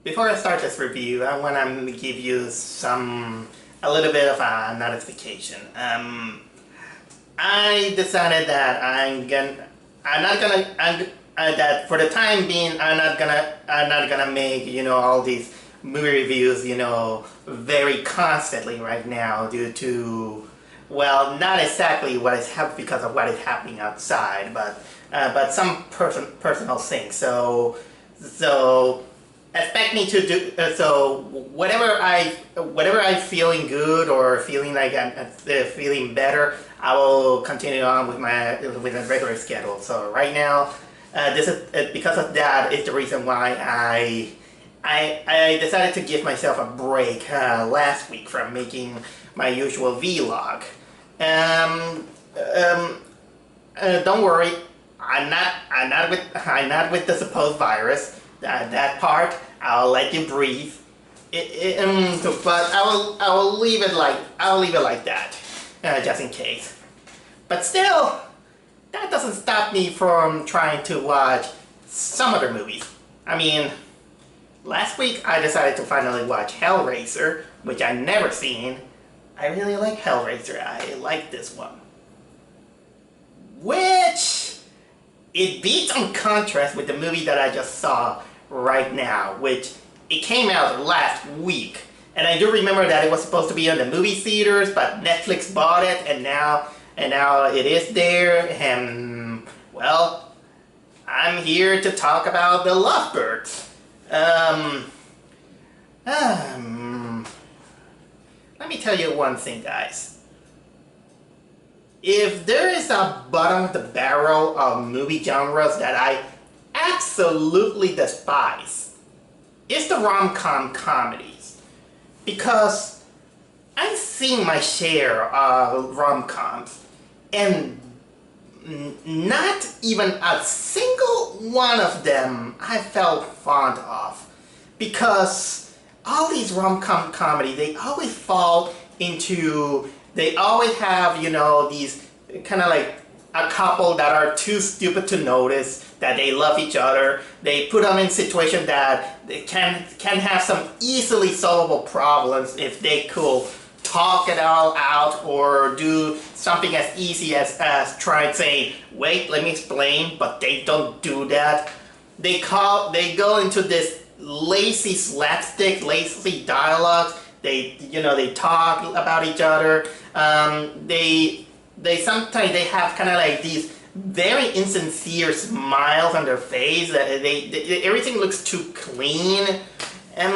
Before I start this review, I want to give you a little bit of a notification. I decided that that for the time being, I'm not gonna make, all these movie reviews, very constantly right now due to, well, not exactly what is happening because of what is happening outside, but some personal things. So expect me to do so whatever I'm feeling good or feeling like I'm feeling better, I will continue on with a regular schedule. So right now, this is because of that is the reason why I decided to give myself a break last week from making my usual vlog. Don't worry, I'm not with the supposed virus. That part I'll let you breathe. But I will leave it like that, just in case. But still, that doesn't stop me from trying to watch some other movies. I mean, last week I decided to finally watch Hellraiser, which I've never seen. I really like Hellraiser. I like this one. Which, it beats on contrast with the movie that I just saw right now, which it came out last week. And I do remember that it was supposed to be in the movie theaters, but Netflix bought it, and now it is there. And, well, I'm here to talk about the Lovebirds. Let me tell you one thing, guys. If there is a bottom of the barrel of movie genres that I absolutely despise, it's the rom-com comedies. Because I've seen my share of rom-coms, and not even a single one of them I felt fond of. Because all these rom-com comedies, they always fall into, they always have, these kind of like a couple that are too stupid to notice that they love each other. They put them in situations that they can have some easily solvable problems if they could talk it all out, or do something as easy as try and say, wait, let me explain, but they don't do that. They go into this lazy slapstick, lazy dialogues. They talk about each other. They sometimes they have kind of like these very insincere smiles on their face. Everything looks too clean, and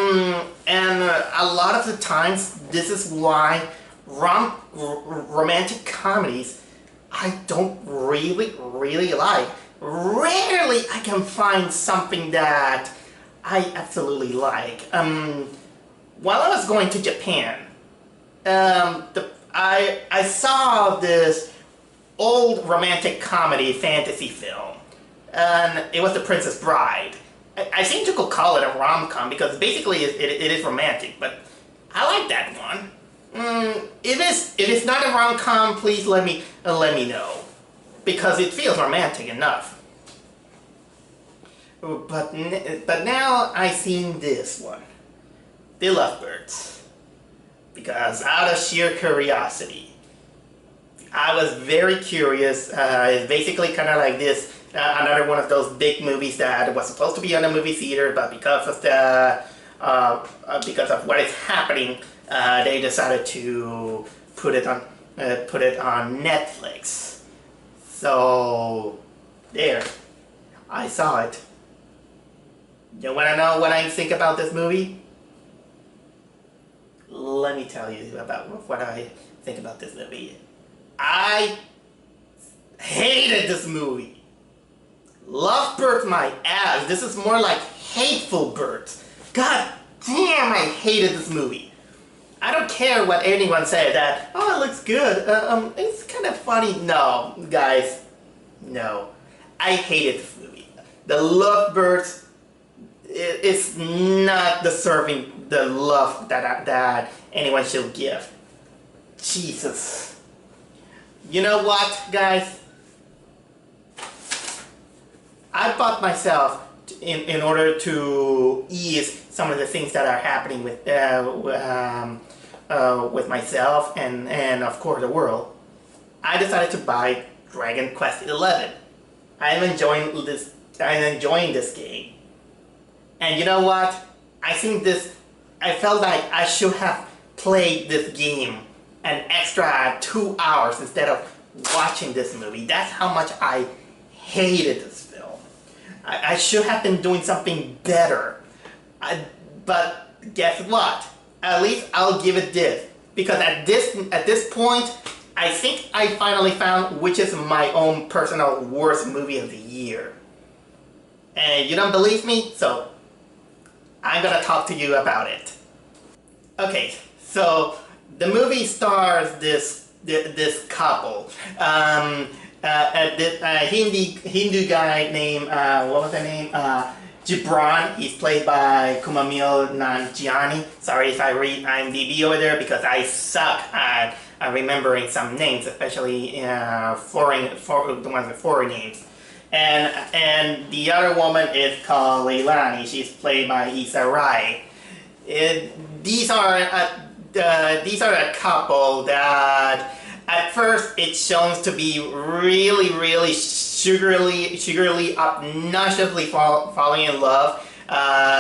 a lot of the times this is why romantic comedies I don't really like. Rarely I can find something that I absolutely like. While I was going to Japan, I saw this old romantic comedy fantasy film, and it was The Princess Bride. I seem to call it a rom-com because basically it is romantic, but I like that one. If it's not a rom-com, please let me know, because it feels romantic enough. But now I seen this one, The Lovebirds, because out of sheer curiosity, I was very curious. It's basically kind of like this, another one of those big movies that was supposed to be on a movie theater, but because of what is happening, they decided to put it on Netflix. So there, I saw it. You want to know what I think about this movie? Let me tell you about what I think about this movie. I hated this movie. Lovebirds my ass. This is more like Hateful Birds. God damn, I hated this movie. I don't care what anyone said that, oh, it looks good. It's kind of funny. No, guys. No. I hated this movie. The Lovebirds is not deserving the love that anyone should give. Jesus. You know what, guys? I bought myself, in order to ease some of the things that are happening with myself and of course the world, I decided to buy Dragon Quest XI. I'm enjoying this game. And you know what? I felt like I should have played this game an extra 2 hours instead of watching this movie. That's how much I hated this film. I should have been doing something better. But guess what? At least I'll give it this. Because at this point, I think I finally found which is my own personal worst movie of the year. And you don't believe me? So I'm gonna talk to you about it. Okay, so the movie stars this couple. This Hindu guy named what was the name? Gibran. He's played by Kumamil Nanjiani. Sorry if I read IMDb over there because I suck at remembering some names, especially foreign names. And the other woman is called Leilani. She's played by Issa Rae. These are a couple that at first it shows to be really sugarly obnoxiously falling in love.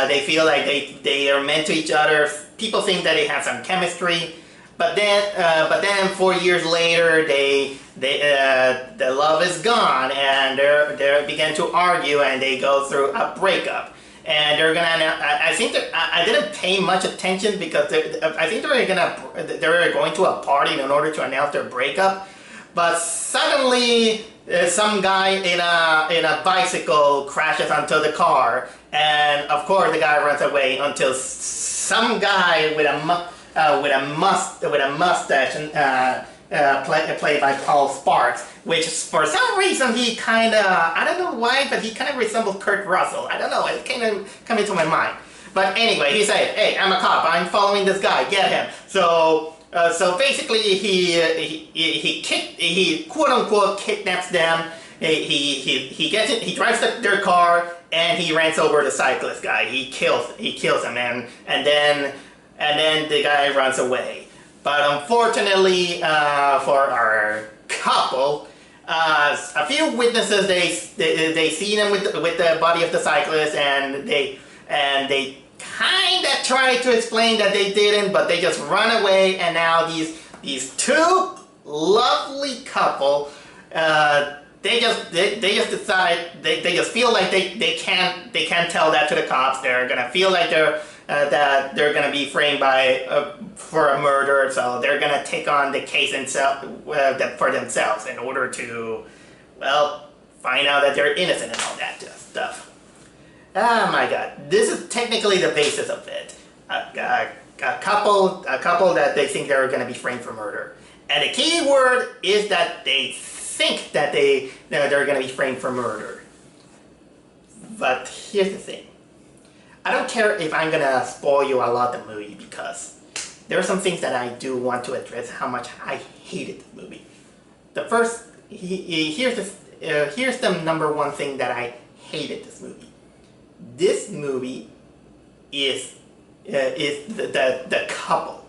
They feel like they are meant to each other. People think that they have some chemistry, but then 4 years later the love is gone and they begin to argue and they go through a breakup. And they're gonna. I think that I didn't pay much attention because I think they were going to a party in order to announce their breakup. But suddenly, some guy in a bicycle crashes onto the car, and of course the guy runs away until some guy with a mustache played by Paul Sparks, which for some reason he kind of, I don't know why, but he kind of resembles Kurt Russell. I don't know, it kind of come into my mind. But anyway, he said, hey, I'm a cop, I'm following this guy, get him. So basically he quote unquote kidnaps them. He drives their car and he runs over the cyclist guy. He kills him and then the guy runs away. But unfortunately for our couple, a few witnesses they see them with the body of the cyclist, and they kind of try to explain that they didn't, but they just run away. And now these two lovely couple, they just decide they just feel like they can't tell that to the cops. They're gonna feel like that they're gonna be framed for a murder, so they're gonna take on the case for themselves in order to, well, find out that they're innocent and all that stuff. Oh my God, this is technically the basis of it. A couple that they think they're gonna be framed for murder, and the key word is that they think that they're gonna be framed for murder. But here's the thing. I don't care if I'm gonna spoil you a lot the movie, because there are some things that I do want to address how much I hated the movie. The first, here's the number one thing that I hated this movie. This movie is the couple.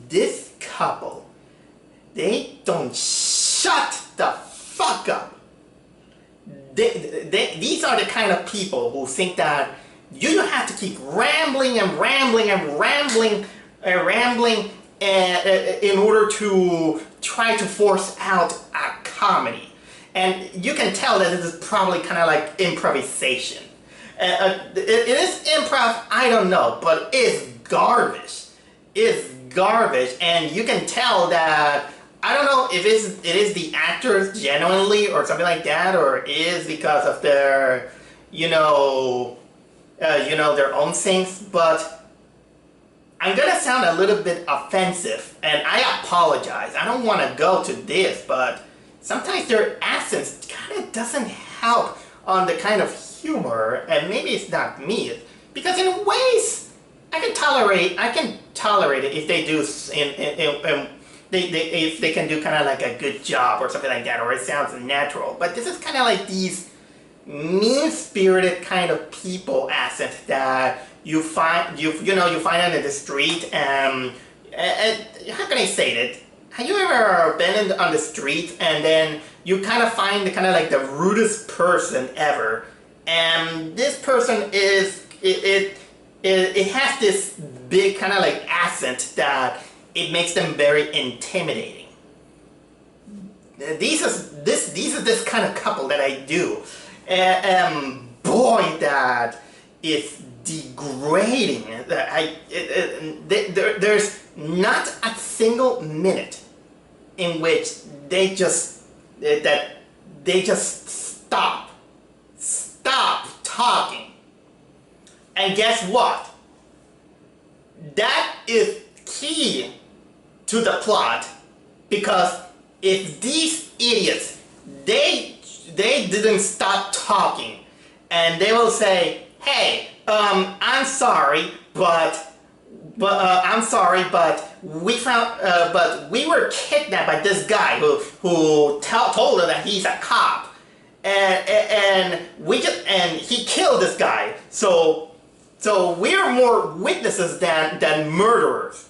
This couple, they don't shut the fuck up. These are the kind of people who think that you don't have to keep rambling in order to try to force out a comedy. And you can tell that this is probably kind of like improvisation. It is improv, I don't know, but it's garbage. It's garbage, and you can tell that, I don't know if it is the actors genuinely or something like that, or it is because of their, their own things, but I'm gonna sound a little bit offensive, and I apologize. I don't want to go to this, but sometimes their accents kind of doesn't help on the kind of humor, and maybe it's not me, because in ways I can tolerate it if they do if they can do kind of like a good job or something like that, or it sounds natural. But this is kind of like these mean-spirited kind of people accents that you find you find them in the street, and how can I say it? Have you ever been on the street and then you kind of find like the rudest person ever, and this person is it has this big kind of like accent that it makes them very intimidating. These are this kind of couple that I do, and boy, that is degrading. There's not a single minute in which they just stop talking. And guess what? That is key to the plot, because if these idiots they didn't stop talking, and they will say, hey, I'm sorry, but we were kidnapped by this guy who told us that he's a cop, and he killed this guy, so we're more witnesses than murderers.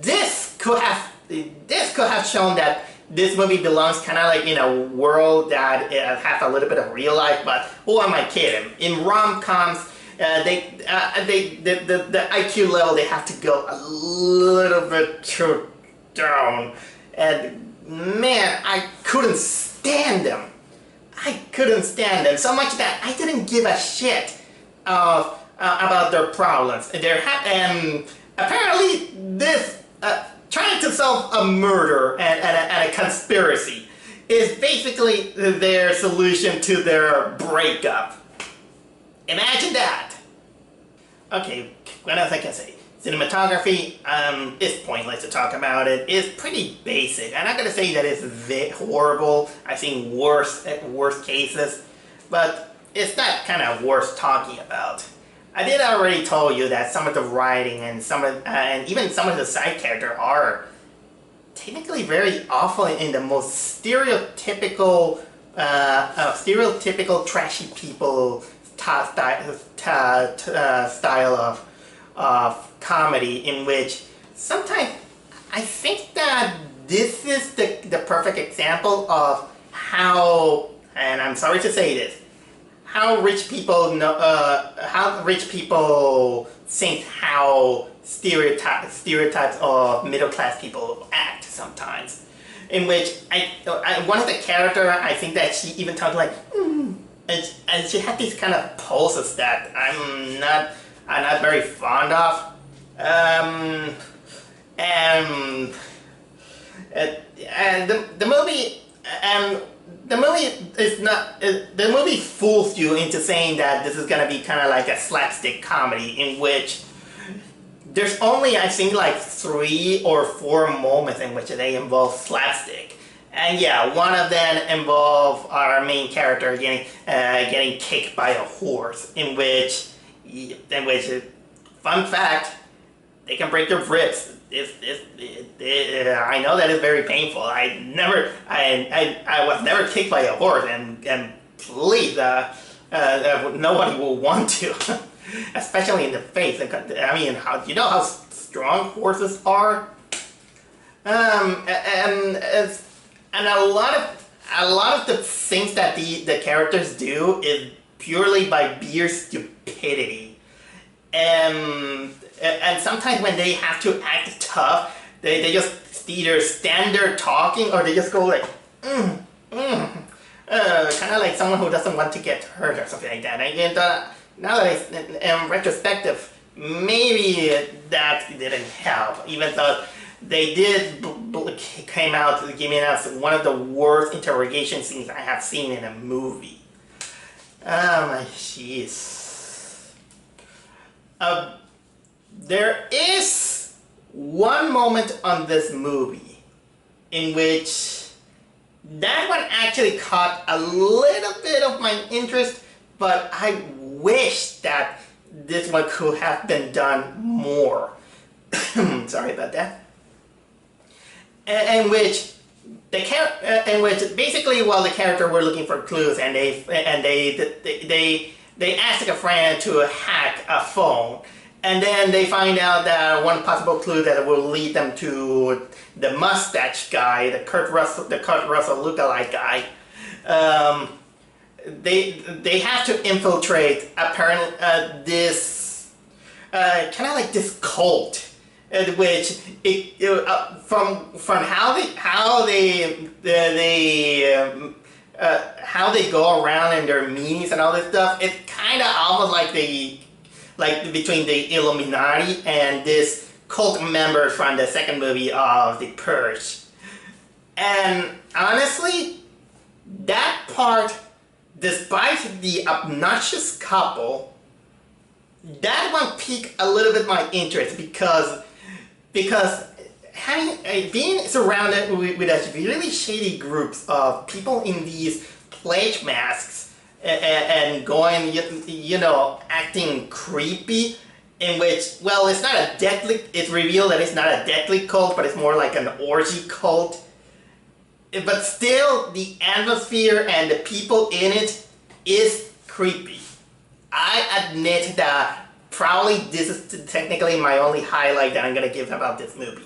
This could have shown that this movie belongs kind of like in a world that has a little bit of real life, but who am I kidding? In rom-coms, the IQ level, they have to go a little bit too down, and man, I couldn't stand them. So much that I didn't give a shit about their problems. Apparently this trying to solve a murder and a conspiracy is basically their solution to their breakup. Imagine that. Okay, what else I can say? Cinematography is pointless to talk about it. It's pretty basic. I'm not gonna say that it's horrible. I've seen worse cases, but it's not kind of worth talking about. I did already told you that some of the writing and even some of the side characters are technically very awful in the most stereotypical trashy people style of comedy, in which sometimes I think that this is the perfect example of how, and I'm sorry to say this, how rich people think how stereotypes of middle class people act sometimes. In which one of the characters, I think that she even talked like, and she had these kind of poses that I'm not very fond of. And the movie is not. The movie fools you into saying that this is gonna be kind of like a slapstick comedy, in which there's only, I think, like 3 or 4 moments in which they involve slapstick. And yeah, one of them involve our main character getting kicked by a horse, in which fun fact, they can break their ribs. I know that is very painful. I was never kicked by a horse, and please, nobody will want to, especially in the face. I mean, you know how strong horses are, and a lot of the things that the characters do is purely by mere stupidity. And sometimes when they have to act tough, they just either stand there talking, or they just go like, kind of like someone who doesn't want to get hurt or something like that. And now that in retrospective, maybe that didn't help, even though they did came out giving us one of the worst interrogation scenes I have seen in a movie. Oh my jeez. There is one moment on this movie in which that one actually caught a little bit of my interest, but I wish that this one could have been done more. Sorry about that. In which basically while the character were looking for clues, and they they ask a friend to hack a phone, and then they find out that one possible clue that will lead them to the mustache guy, the Kurt Russell lookalike guy. They have to infiltrate apparently this kind of like this cult, which from how they go around in their meetings and all this stuff, it's kind of almost like between the Illuminati and this cult member from the second movie of The Purge. And honestly, that part, despite the obnoxious couple, that one piqued a little bit my interest because being surrounded with a really shady groups of people in these plague masks and going, acting creepy, in which, well, it's not a deadly, it's revealed that it's not a deadly cult, but it's more like an orgy cult. But still, the atmosphere and the people in it is creepy. I admit that probably this is technically my only highlight that I'm gonna give about this movie.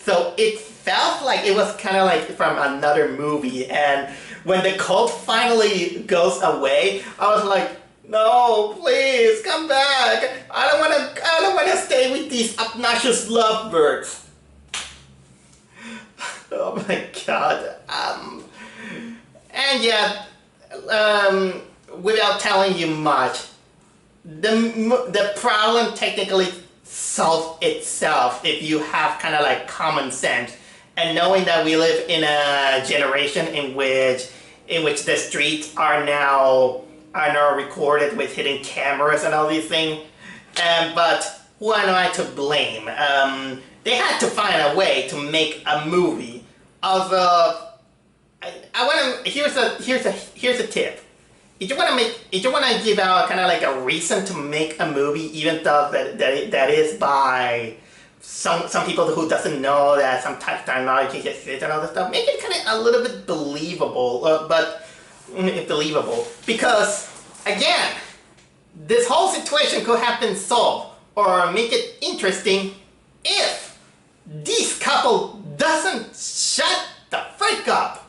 So it felt like it was kind of like from another movie, and when the cult finally goes away, I was like, no, please come back. I don't wanna stay with these obnoxious lovebirds. Oh my god. And yeah, without telling you much, the problem technically solves itself if you have kind of like common sense and knowing that we live in a generation in which the streets are now recorded with hidden cameras and all these things. But who am I to blame? They had to find a way to make a movie of here's a tip. If you wanna give out kind of like a reason to make a movie, even though that is by some people who doesn't know that some type of technology exists and all this stuff, make it kind of a little bit believable, believable. Because again, this whole situation could have been solved or make it interesting if this couple doesn't shut the freak up.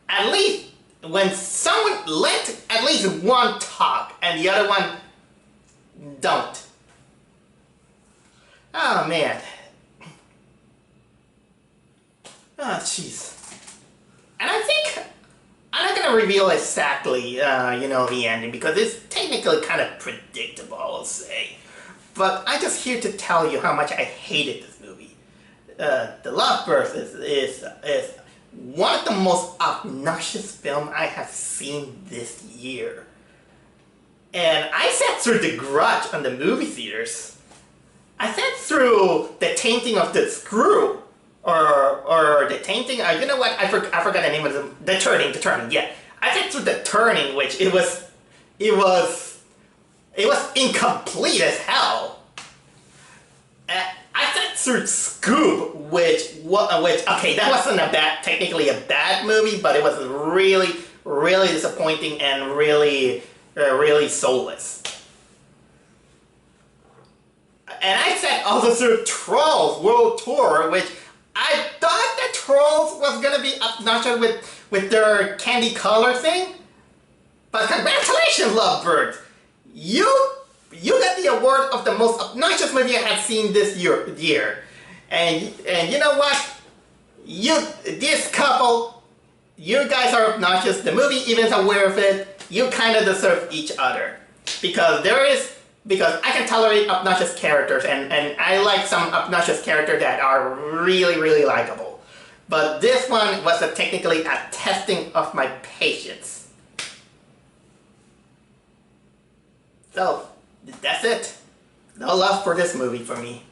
At least when someone let at least one talk and the other one don't. Oh man. Oh jeez. And I think I'm not gonna reveal exactly the ending because it's technically kind of predictable, I'll say. But I'm just here to tell you how much I hated this movie. The Lovebirds is one of the most obnoxious films I have seen this year. And I sat through The Grudge on the movie theaters. I sat through the tainting of the screw, or the tainting. You know what? I forgot the name of the turning. Yeah, I sat through the turning, which it was incomplete as hell. I sat through Scoop, which okay, that wasn't technically a bad movie, but it was really, really disappointing and really soulless. And I sat also through Trolls World Tour, which I thought that Trolls was gonna be obnoxious with their candy color thing. But congratulations, Lovebirds! You got the award of the most obnoxious movie I have seen this year. And you know what? This couple, you guys are obnoxious. The movie even is aware of it. You kind of deserve each other. Because I can tolerate obnoxious characters, and I like some obnoxious characters that are really, really likable. But this one was technically a testing of my patience. So, that's it. No love for this movie for me.